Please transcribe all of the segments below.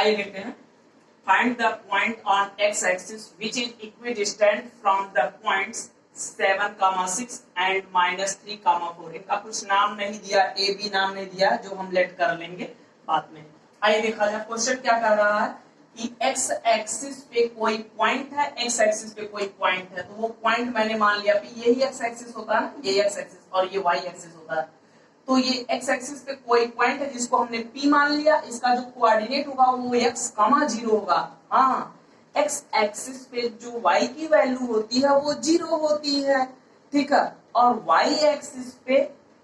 आइए देखते हैं। Find the point on x axis which is equidistant from the points 7,6 and -3,4। इनका कुछ नाम नहीं दिया, ए बी नाम नहीं दिया, जो हम लेट कर लेंगे बाद में। आइए देखा जाए क्वेश्चन क्या कर रहा है कि एक्स एक्सिस पे कोई पॉइंट है, एक्स एक्सिस पे कोई पॉइंट है, तो वो पॉइंट मैंने मान लिया कि यही एक्स एक्सिस होता है, ये एक्स एक्सिस और ये वाई एक्सिस होता है। तो ये एक्स एक्सिस पे कोई पॉइंट है जिसको हमने P मान लिया, इसका जो कोऑर्डिनेट होगा वो x, 0 होगा। हाँ, एक्स एक्सिस पे जो y की वैल्यू होती है वो 0 होती है, ठीक है, और y एक्सिस पे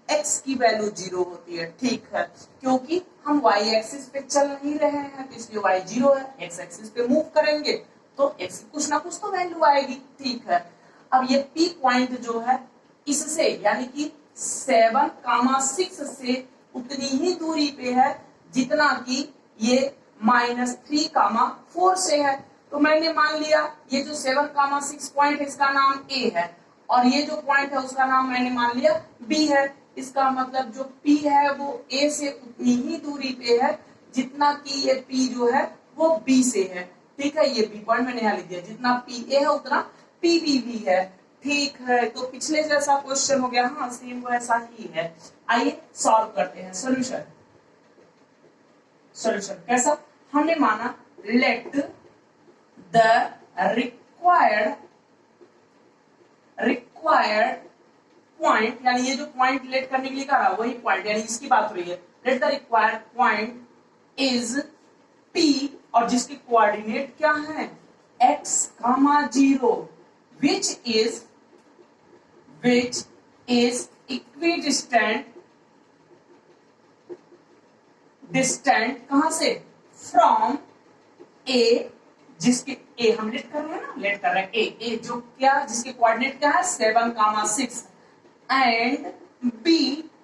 x की वैल्यू 0 होती है, ठीक है, क्योंकि हम y एक्सिस पे चल नहीं रहे हैं, इसलिए y 0 है। x एक्सिस पे मूव करेंगे तो x की कुछ ना कुछ तो वैल्यू आएगी, ठीक है। अब ये P पॉइंट जो है इससे यानी कि 7,6 से उतनी ही दूरी पे है जितना कि ये -3,4 से है। तो मैंने मान लिया ये जो 7,6 पॉइंट है इसका नाम A है और ये जो पॉइंट है उसका नाम मैंने मान लिया B है। इसका मतलब जो P है वो A से उतनी ही दूरी पे है जितना कि ये P जो है वो B से है, ठीक है। ये B पॉइंट मैंने यहाँ लिख दिया, जितना PA है उतना PB भी है, ठीक है। तो पिछले जैसा क्वेश्चन हो गया, हाँ सेम वैसा ही है। आइए सॉल्व करते हैं। सॉल्यूशन कैसा, हमने माना लेट द रिक्वायर्ड पॉइंट, यानी ये जो पॉइंट लेट करने के लिए कहा वही पॉइंट, यानी इसकी बात हो रही है। Let the required point is P और जिसके कोऑर्डिनेट क्या है x, 0 which is equidistant कहां से, फ्रॉम A, जिसके A हम लेट कर रहे हैं ना, लेट कर रहे हैं A जो क्या, जिसके कोऑर्डिनेट क्या है 7,6 एंड B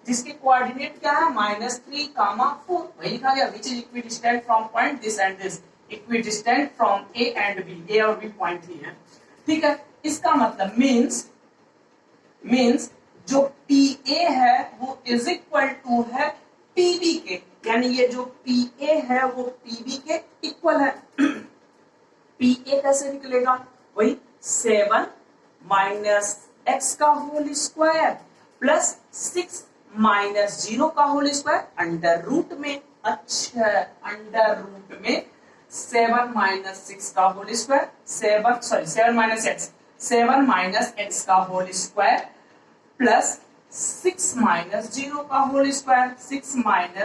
जिसके कोऑर्डिनेट क्या है -3,4। वही लिखा गया which is equidistant from point this and this, equidistant from A and B, A और B पॉइंट ही है, ठीक है। इसका मतलब मीन्स जो PA है वो इज इक्वल टू है PB के, यानी ये जो PA है वो PB के इक्वल है। PA कैसे निकलेगा, वही 7 - x का होल स्क्वायर प्लस 6 - 0 का होल स्क्वायर अंडर रूट में। अच्छा, अंडर रूट में 7 - 6 का होल स्क्वायर, 7 - x का होल स्क्वायर प्लस 6 - 0 का होल स्क्वायर, 6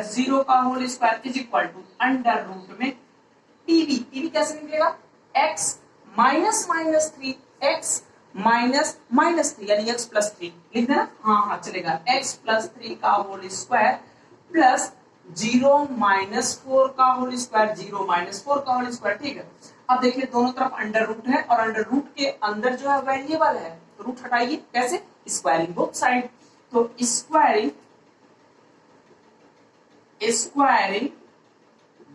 - 0 का whole square is equal to under root में PB कैसे निकलेगा, x -3 x -3 यानी x + 3 लिख देना, हाँ चलेगा, x + 3 का होल स्क्वायर प्लस 0 - 4 का होल स्क्वायर, 0 - 4 का होल स्क्वायर, ठीक है। अब देखिए दोनों तरफ अंडर रूट है और अंडर रूट के अंदर जो है वेरिएबल है, तो रूट हटाइए, कैसे, स्क्वायरिंग बोथ साइड। तो स्क्वायरिंग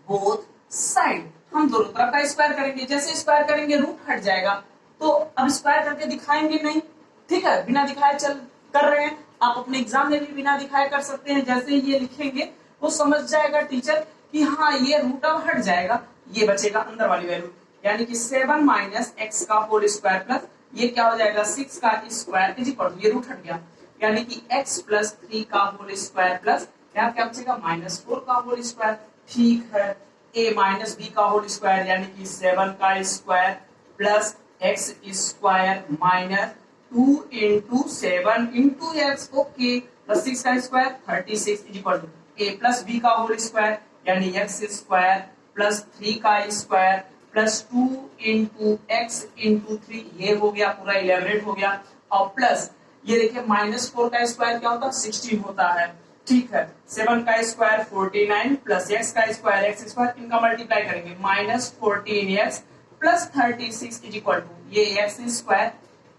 बोथ साइड, हम दोनों तरफ का स्क्वायर करेंगे, जैसे स्क्वायर करेंगे रूट हट जाएगा, तो अब स्क्वायर करके दिखाएंगे नहीं, ठीक है, बिना दिखाए चल कर रहे हैं। आप अपने एग्जाम में भी बिना दिखाए कर सकते हैं, जैसे ये लिखेंगे वो समझ जाएगा टीचर कि हाँ ये रूट अब हट जाएगा, ये बचेगा अंदर वाली वैल्यू, यानी कि 7 - x का होल स्क्वायर प्लस ये क्या हो जाएगा 6 का स्क्वायर इज इक्वल टू, ये रूट हट गया, यानी कि x + 3 का होल स्क्वायर प्लस यहाँ क्या बचेगा -4 का होल स्क्वायर, ठीक है। a - b का होल स्क्वायर यानी कि 7 का square plus x square -2 × 7 × x, okay, plus 6 का square 36 is equal to a + b का होल स्क्वायर यानी x स्क्वायर प्लस 3 का स्क्वायर प्लस 2 × x × 3, ये हो गया पूरा इलेबरेट हो गया, और प्लस ये देखिए -4 का स्क्वायर क्या होता है 16 होता है, ठीक है। 7 का स्क्वायर 49 प्लस x का स्क्वायर x स्क्वायर, इनका मल्टीप्लाई करेंगे -14x plus 36 is equal to ये x स्क्वायर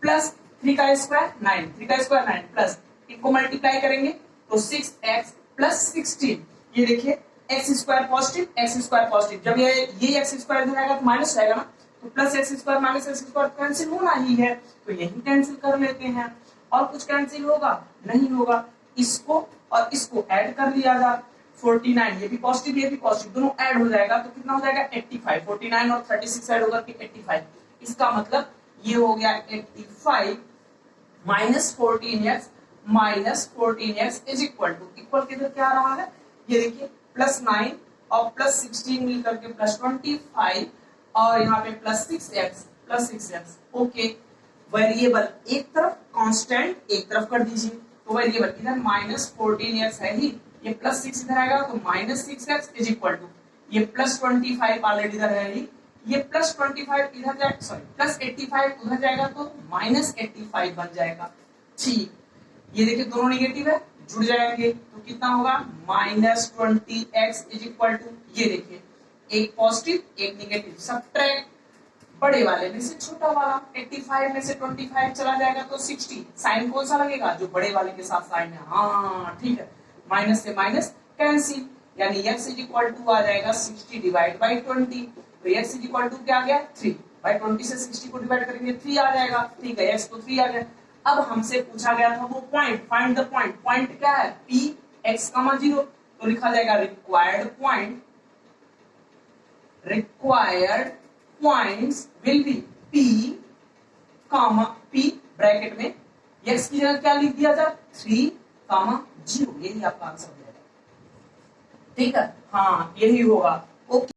प्लस 3 का स्क्वायर 9, 3 का स्क्वायर 9 प्लस इनको मल्टीप्लाई करेंगे तो 6x प्लस 16, ये देखिए x स्क्वायर पॉजिटिव, जब ये x स्क्वायर इधर आएगा तो माइनस आएगा ना, तो plus x square minus x square cancel होना ही है, तो यही कैंसिल कर लेते हैं, और कुछ कैंसिल होगा नहीं होगा, इसको और इसको ऐड कर लिया जाए 49, ये भी पॉजिटिव ये भी पॉजिटिव, दोनों ऐड हो जाएगा तो कितना हो जाएगा 85। 49 और 36 ऐड होकर के 85। इसका मतलब ये हो गया 85 minus 14x is equal to, equal किधर क्या आ रहा है, ये देखिए +9 और +16 मिलकर के +25 और यहाँ पे +6x ओके। वेरिएबल एक तरफ, कांस्टेंट एक तरफ कर दीजिए, तो वेरिएबल इधर -14x है ही, ये +6 इधर आएगा तो -6x इज इक्वल टू, ये +25 ऑलरेडी इधर है ही, ये +25 इधर जाए, सॉरी +85 उधर जाएगा तो -85 बन जाएगा। ठीक, ये देखिए दोनों नेगेटिव है, जुड़ जाएंगे तो कितना होगा -20x इज इक्वल टू, ये देखिए एक पॉजिटिव एक नेगेटिव, सब्ट्रैक्ट बड़े वाले में से छोटा वाला, 85 में से 25 चला जाएगा तो 60, साइन कौन सा लगेगा, जो बड़े वाले के साथ साइन है, हाँ ठीक है, माइनस से माइनस कैंसिल, यानी x इज इक्वल टू आ जाएगा 60 डिवाइड बाई 20, तो x इज इक्वल टू क्या आ गया 3 बाई 20 से 60 को डिवाइड करेंगे 3 आ जाएगा, ठीक है x को 3 आ गया। अब हमसे पूछा गया था वो point, find the point, point क्या है p x, 0, तो लिखा जाएगा required points will be p, p bracket में x की जगह क्या लिख दिया जाए 3, 0, यही आपका आंसर हो जाएगा, ठीक है, हाँ यही होगा। ओके।